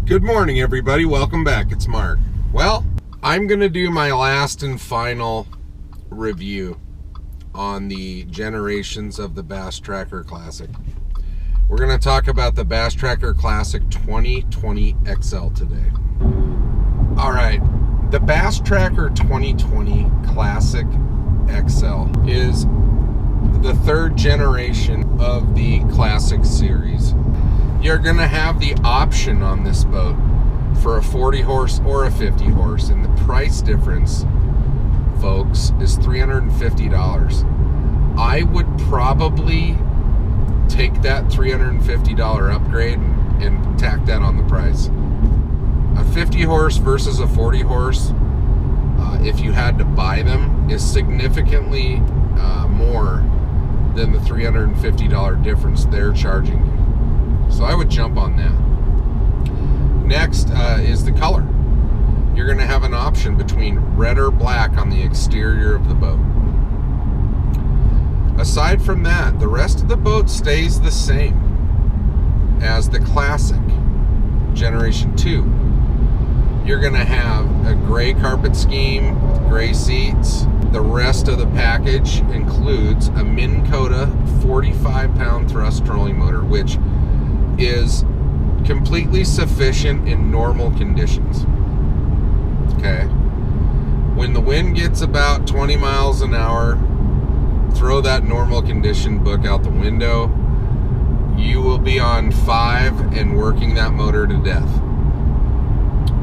Good morning, everybody. Welcome back. It's Mark. Well, I'm going to do my last and final review on the generations of the Bass Tracker Classic. We're going to talk about the Bass Tracker Classic 2020 XL today. All right, the Bass Tracker 2020 Classic XL is the third generation of the Classic series. You're going to have the option on this boat for a 40 horse or a 50 horse, and the price difference, folks, is $350. I would probably take that $350 upgrade and tack that on the price. A 50 horse versus a 40 horse, if you had to buy them, is significantly more than the $350 difference they're charging you. So I would jump on that. Next is the color. You're going to have an option between red or black on the exterior of the boat. Aside from that, the rest of the boat stays the same as the Classic Generation 2. You're going to have a gray carpet scheme with gray seats. The rest of the package includes a Minn Kota 45-pound thrust trolling motor, which is completely sufficient in normal conditions. Okay. When the wind gets about 20 miles an hour, throw that normal condition book out the window. You will be on 5 and working that motor to death.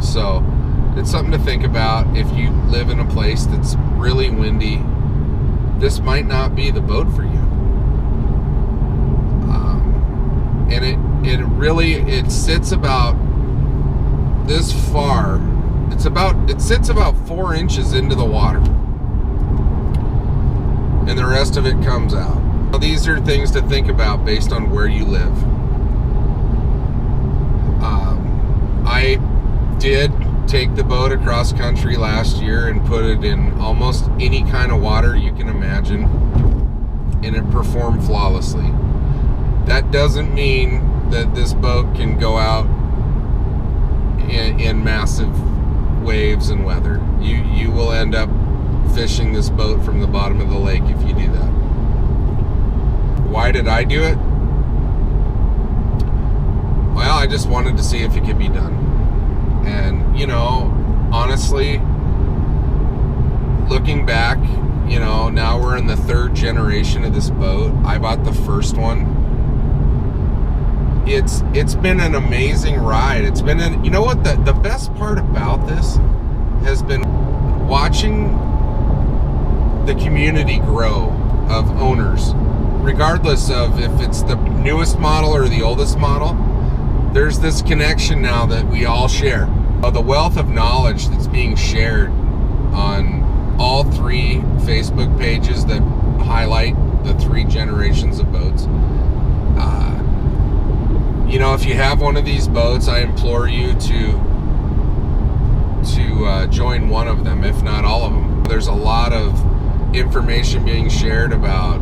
So it's something to think about. If you live in a place that's really windy, this might not be the boat for you. And it sits about this far. It sits about 4 inches into the water, and the rest of it comes out. Now, these are things to think about based on where you live. I did take the boat across country last year and put it in almost any kind of water you can imagine, and it performed flawlessly. That doesn't mean that this boat can go out in massive waves and weather. You will end up fishing this boat from the bottom of the lake if you do that. Why did I do it? Well, I just wanted to see if it could be done. And, honestly, looking back, now we're in the third generation of this boat. I bought the first one. It's been an amazing ride. It's been the best part about this has been watching the community grow of owners, regardless of if it's the newest model or the oldest model. There's this connection now that we all share. The wealth of knowledge that's being shared on all 3 Facebook pages that highlight the 3 generations of boats. If you have one of these boats, I implore you to join one of them, if not all of them. There's a lot of information being shared about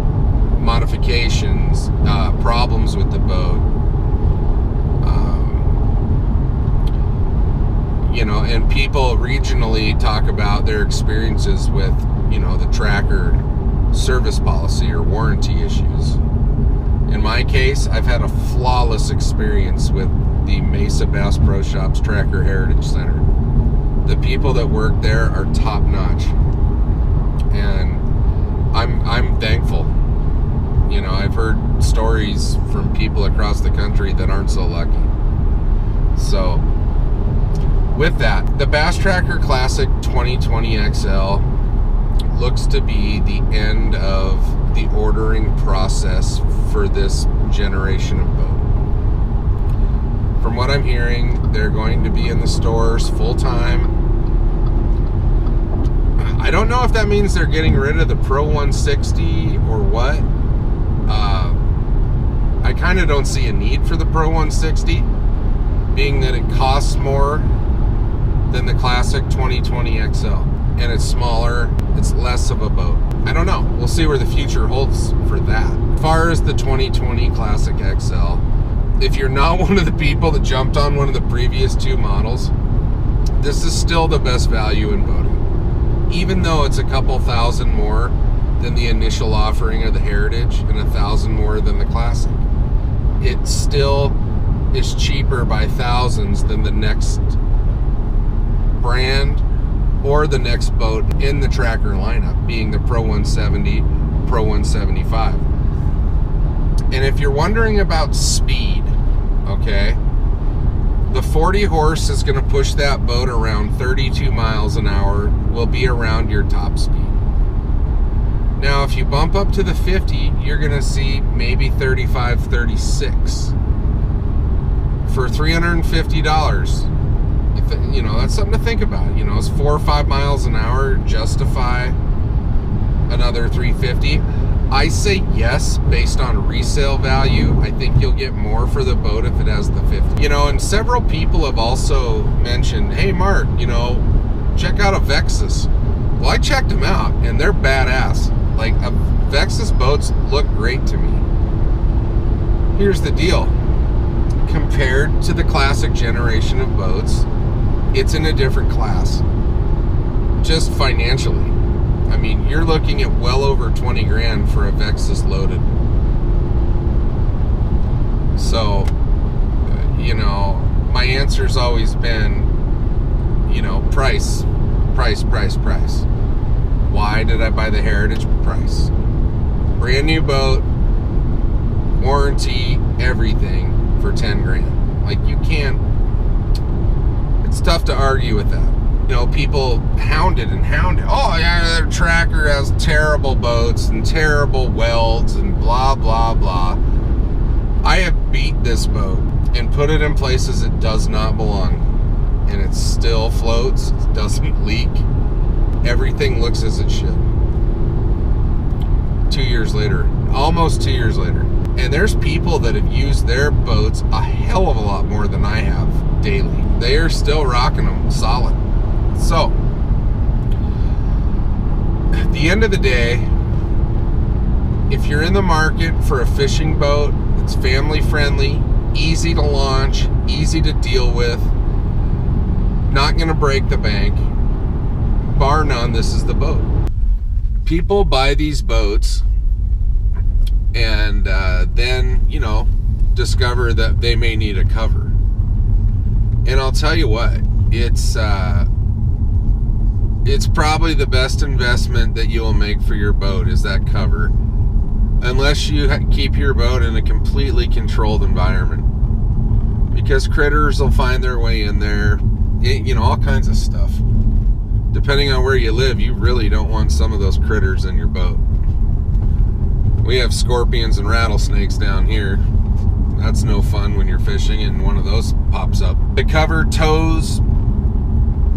modifications, problems with the boat, and people regionally talk about their experiences with, the tracker service policy or warranty issues. In my case, I've had a flawless experience with the Mesa Bass Pro Shops Tracker Heritage Center. The people that work there are top notch, and I'm thankful. I've heard stories from people across the country that aren't so lucky. So, with that, the Bass Tracker Classic 2020 XL looks to be the end of the ordering process for this generation of boat. From what I'm hearing, they're going to be in the stores full time. I don't know if that means they're getting rid of the Pro 160 or what. I kind of don't see a need for the Pro 160, being that it costs more than the Classic 2020 XL, and it's smaller, it's less of a boat. I don't know. We'll see where the future holds for that. As far as the 2020 Classic XL, if you're not one of the people that jumped on one of the previous two models, this is still the best value in boating. Even though it's a couple thousand more than the initial offering of the Heritage and 1,000 more than the Classic, it still is cheaper by thousands than the next brand or the next boat in the Tracker lineup, being the Pro 170, Pro 175. And if you're wondering about speed, okay, the 40 horse is going to push that boat around 32 miles an hour, will be around your top speed. Now, if you bump up to the 50, you're going to see maybe 35, 36. For $350, you know, that's something to think about. You know, is 4 or 5 miles an hour justify another $350? I say yes, based on resale value. I think you'll get more for the boat if it has the 50. You know, and several people have also mentioned, hey Mark, you know, check out a Vexus. Well, I checked them out and they're badass. Like, a Vexus boats look great to me. Here's the deal. Compared to the Classic generation of boats, it's in a different class. Just financially. I mean, you're looking at well over 20 grand for a Vexus loaded. So, you know, my answer's always been, you know, price. Why did I buy the Heritage? Price. Brand new boat, warranty, everything for 10 grand. Like, you can't, it's tough to argue with that. You know, people hounded. Oh yeah, their Tracker has terrible boats and terrible welds and blah, blah, blah. I have beat this boat and put it in places it does not belong. And it still floats, it doesn't leak. Everything looks as it should. 2 years later, almost 2 years later. And there's people that have used their boats a hell of a lot more than I have daily. They are still rocking them solid. So, at the end of the day, if you're in the market for a fishing boat that's family friendly, easy to launch, easy to deal with, not going to break the bank, bar none, this is the boat. People buy these boats and then, you know, discover that they may need a cover. And I'll tell you what, it's probably the best investment that you'll make for your boat is that cover, unless you keep your boat in a completely controlled environment, because critters will find their way in there, you know, all kinds of stuff. Depending on where you live, you really don't want some of those critters in your boat. We have scorpions and rattlesnakes down here. That's no fun when you're fishing and one of those pops up. The cover tows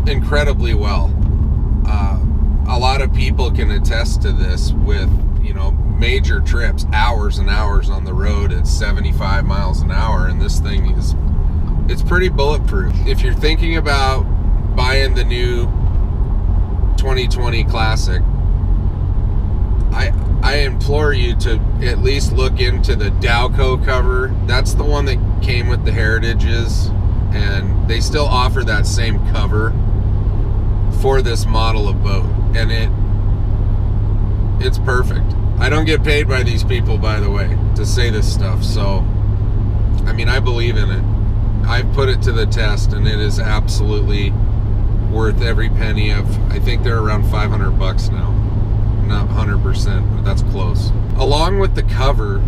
incredibly well. A lot of people can attest to this with, you know, major trips, hours and hours on the road at 75 miles an hour, and this thing is, it's pretty bulletproof. If you're thinking about buying the new 2020 Classic, I implore you to at least look into the Dowco cover. That's the one that came with the Heritages, and they still offer that same cover for this model of boat, and it's perfect. I don't get paid by these people, by the way, to say this stuff, so I mean, I believe in it. I've put it to the test, and it is absolutely worth every penny of, I think they're around 500 bucks now. Not 100%, but that's close. Along with the cover,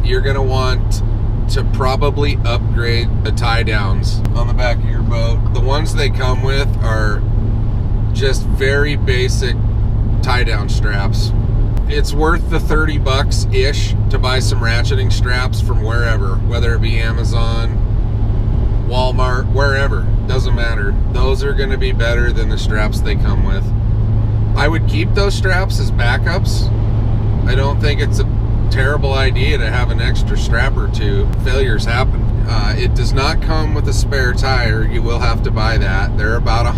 you're gonna want to probably upgrade the tie downs on the back of your boat. The ones they come with are just very basic tie down straps. It's worth the 30 bucks ish to buy some ratcheting straps from wherever, whether it be Amazon, Walmart, wherever, doesn't matter. Those are gonna be better than the straps they come with. I would keep those straps as backups. I don't think it's a terrible idea to have an extra strap or two. Failures happen. It does not come with a spare tire. You will have to buy that. They're about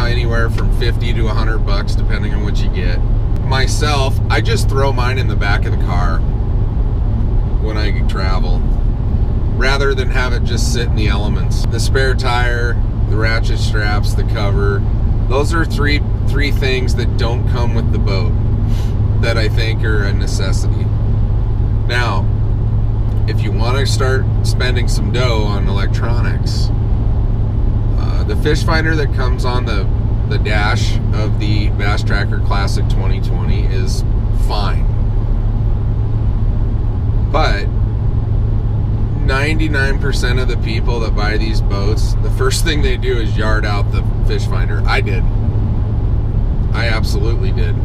anywhere from 50 to 100 bucks depending on what you get. Myself, I just throw mine in the back of the car when I travel. rather than have it just sit in the elements. The spare tire, the ratchet straps, the cover, those are three things that don't come with the boat that I think are a necessity. Now, if you want to start spending some dough on electronics, the fish finder that comes on the dash of the Bass Tracker Classic 2020 is fine. But 99% of the people that buy these boats, the first thing they do is yard out the fish finder. I did. I absolutely did.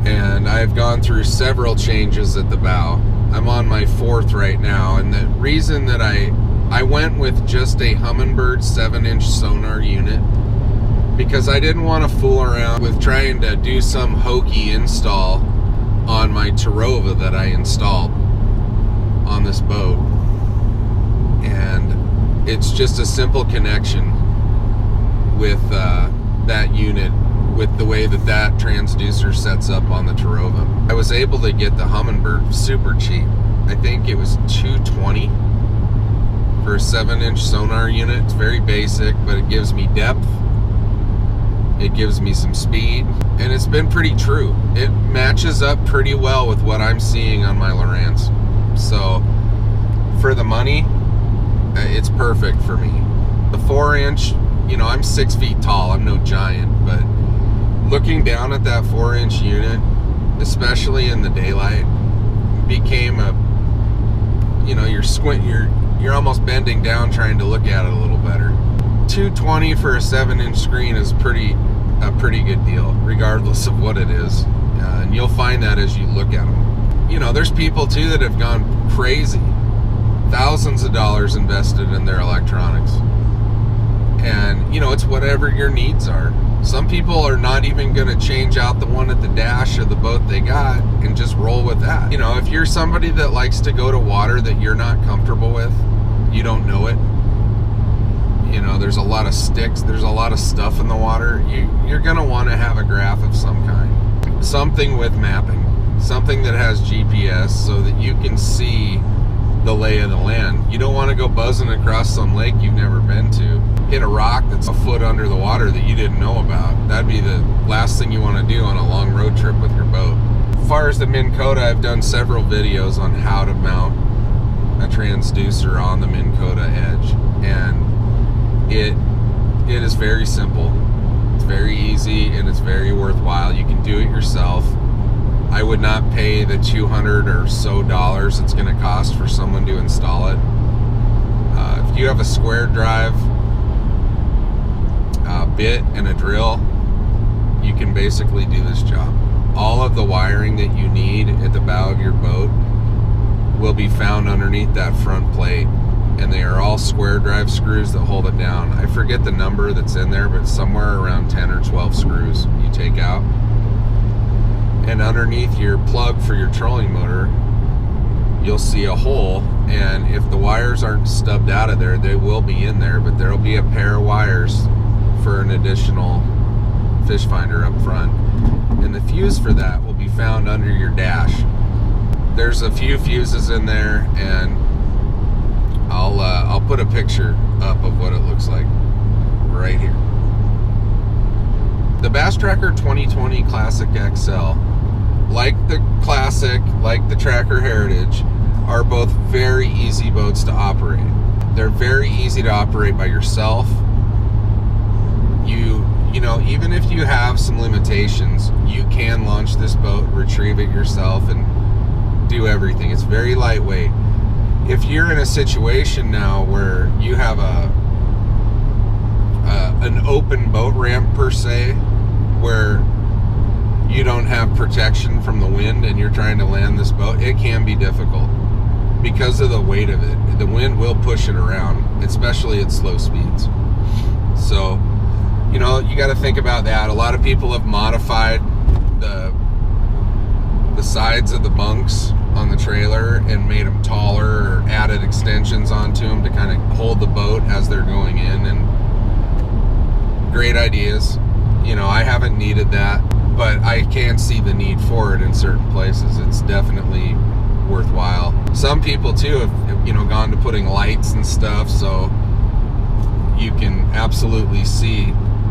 And I've gone through several changes at the bow. I'm on my 4th right now, and the reason that I went with just a Humminbird 7-inch sonar unit because I didn't want to fool around with trying to do some hokey install on my Terrova that I installed on this boat. And it's just a simple connection with that unit, with the way that transducer sets up on the Terrova. I was able to get the Humminbird super cheap. I think it was $220 for a 7-inch sonar unit. It's very basic, but it gives me depth. It gives me some speed, and it's been pretty true. It matches up pretty well with what I'm seeing on my Lowrance. So for the money, it's perfect for me. The 4-inch, I'm 6 feet tall. I'm no giant, but looking down at that 4-inch unit, especially in the daylight, became you're almost bending down trying to look at it a little better. $220 for a 7-inch screen is a pretty good deal, regardless of what it is. And you'll find that as you look at them. There's people too that have gone crazy. Thousands of dollars invested in their electronics. And, it's whatever your needs are. Some people are not even going to change out the one at the dash of the boat they got and just roll with that. If you're somebody that likes to go to water that you're not comfortable with, you don't know it. There's a lot of sticks, there's a lot of stuff in the water. You're going to want to have a graph of some kind. Something with mapping. Something that has GPS so that you can see the lay of the land. You don't want to go buzzing across some lake you've never been to. Hit a rock that's a foot under the water that you didn't know about. That'd be the last thing you want to do on a long road trip with your boat. As far as the Minn Kota, I've done several videos on how to mount a transducer on the Minn Kota Edge, and it is very simple. It's very easy, and it's very worthwhile. You can do it yourself. I would not pay the $200 or so it's going to cost for someone to install it. If you have a square drive bit and a drill, you can basically do this job. All of the wiring that you need at the bow of your boat will be found underneath that front plate, and they are all square drive screws that hold it down. I forget the number that's in there, but somewhere around 10 or 12 screws you take out. And underneath your plug for your trolling motor, you'll see a hole, and if the wires aren't stubbed out of there, they will be in there, but there'll be a pair of wires for an additional fish finder up front. And the fuse for that will be found under your dash. There's a few fuses in there, and I'll put a picture up of what it looks like right here. The Bass Tracker 2020 Classic XL, like the Classic, like the Tracker Heritage, are both very easy boats to operate. They're very easy to operate by yourself. Even if you have some limitations, you can launch this boat, retrieve it yourself, and do everything. It's very lightweight. If you're in a situation now where you have an open boat ramp per se, where you don't have protection from the wind and you're trying to land this boat, it can be difficult because of the weight of it. The wind will push it around, especially at slow speeds. So, you got to think about that. A lot of people have modified the sides of the bunks on the trailer and made them taller, or added extensions onto them to kind of hold the boat as they're going in, and great ideas. I haven't needed that, but I can see the need for it in certain places. It's definitely worthwhile. Some people too have, you know, gone to putting lights and stuff so you can absolutely see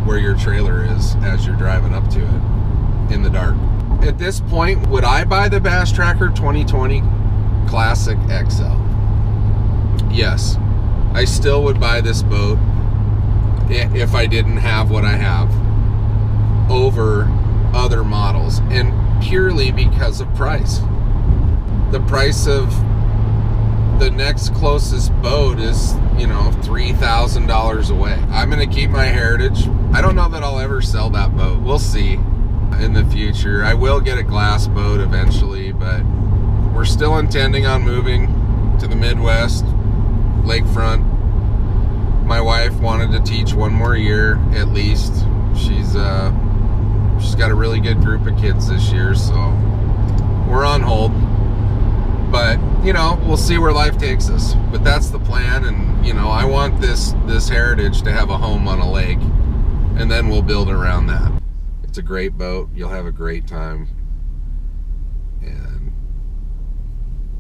where your trailer is as you're driving up to it in the dark. At this point, would I buy the Bass Tracker 2020 Classic XL? Yes, I still would buy this boat if I didn't have what I have over other models, and purely because of price. The price of the next closest boat is, you know, $3,000 away. I'm gonna keep my Heritage. I don't know that I'll ever sell that boat. We'll see in the future. I will get a glass boat eventually, but we're still intending on moving to the Midwest, lakefront. My wife wanted to teach one more year at least. She's got a really good group of kids this year, so we're on hold. But, you know, we'll see where life takes us. But that's the plan, and, you know, I want this Heritage to have a home on a lake, and then we'll build around that. It's a great boat. You'll have a great time. And,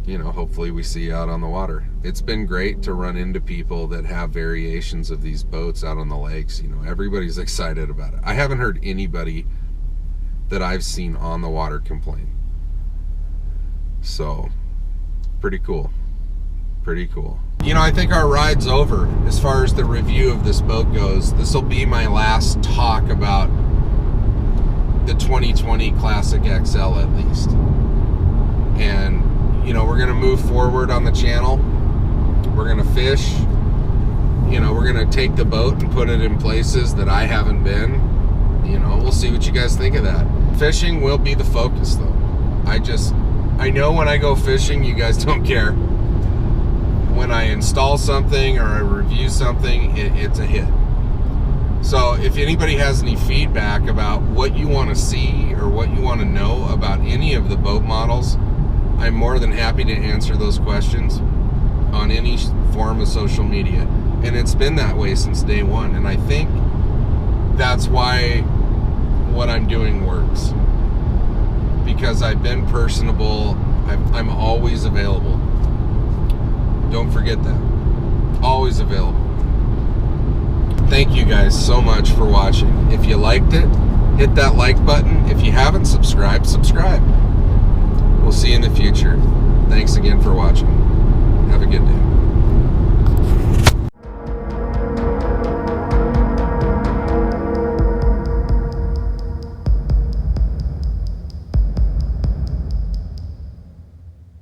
you know, hopefully we see you out on the water. It's been great to run into people that have variations of these boats out on the lakes. You know, everybody's excited about it. I haven't heard anybody that I've seen on the water complain. So, pretty cool. Pretty cool. You know, I think our ride's over as far as the review of this boat goes. This will be my last talk about the 2020 Classic XL at least. And, you know, we're going to move forward on the channel. We're going to fish. You know, we're going to take the boat and put it in places that I haven't been. You know, we'll see what you guys think of that. Fishing will be the focus, though. I know when I go fishing, you guys don't care. When I install something or I review something, it's a hit. So if anybody has any feedback about what you want to see or what you want to know about any of the boat models, I'm more than happy to answer those questions on any form of social media. And it's been that way since day one. And I think that's why what I'm doing works. Because I've been personable. I'm always available. Don't forget that. Always available. Thank you guys so much for watching. If you liked it, hit that like button. If you haven't subscribed, subscribe. We'll see you in the future. Thanks again for watching. Have a good day.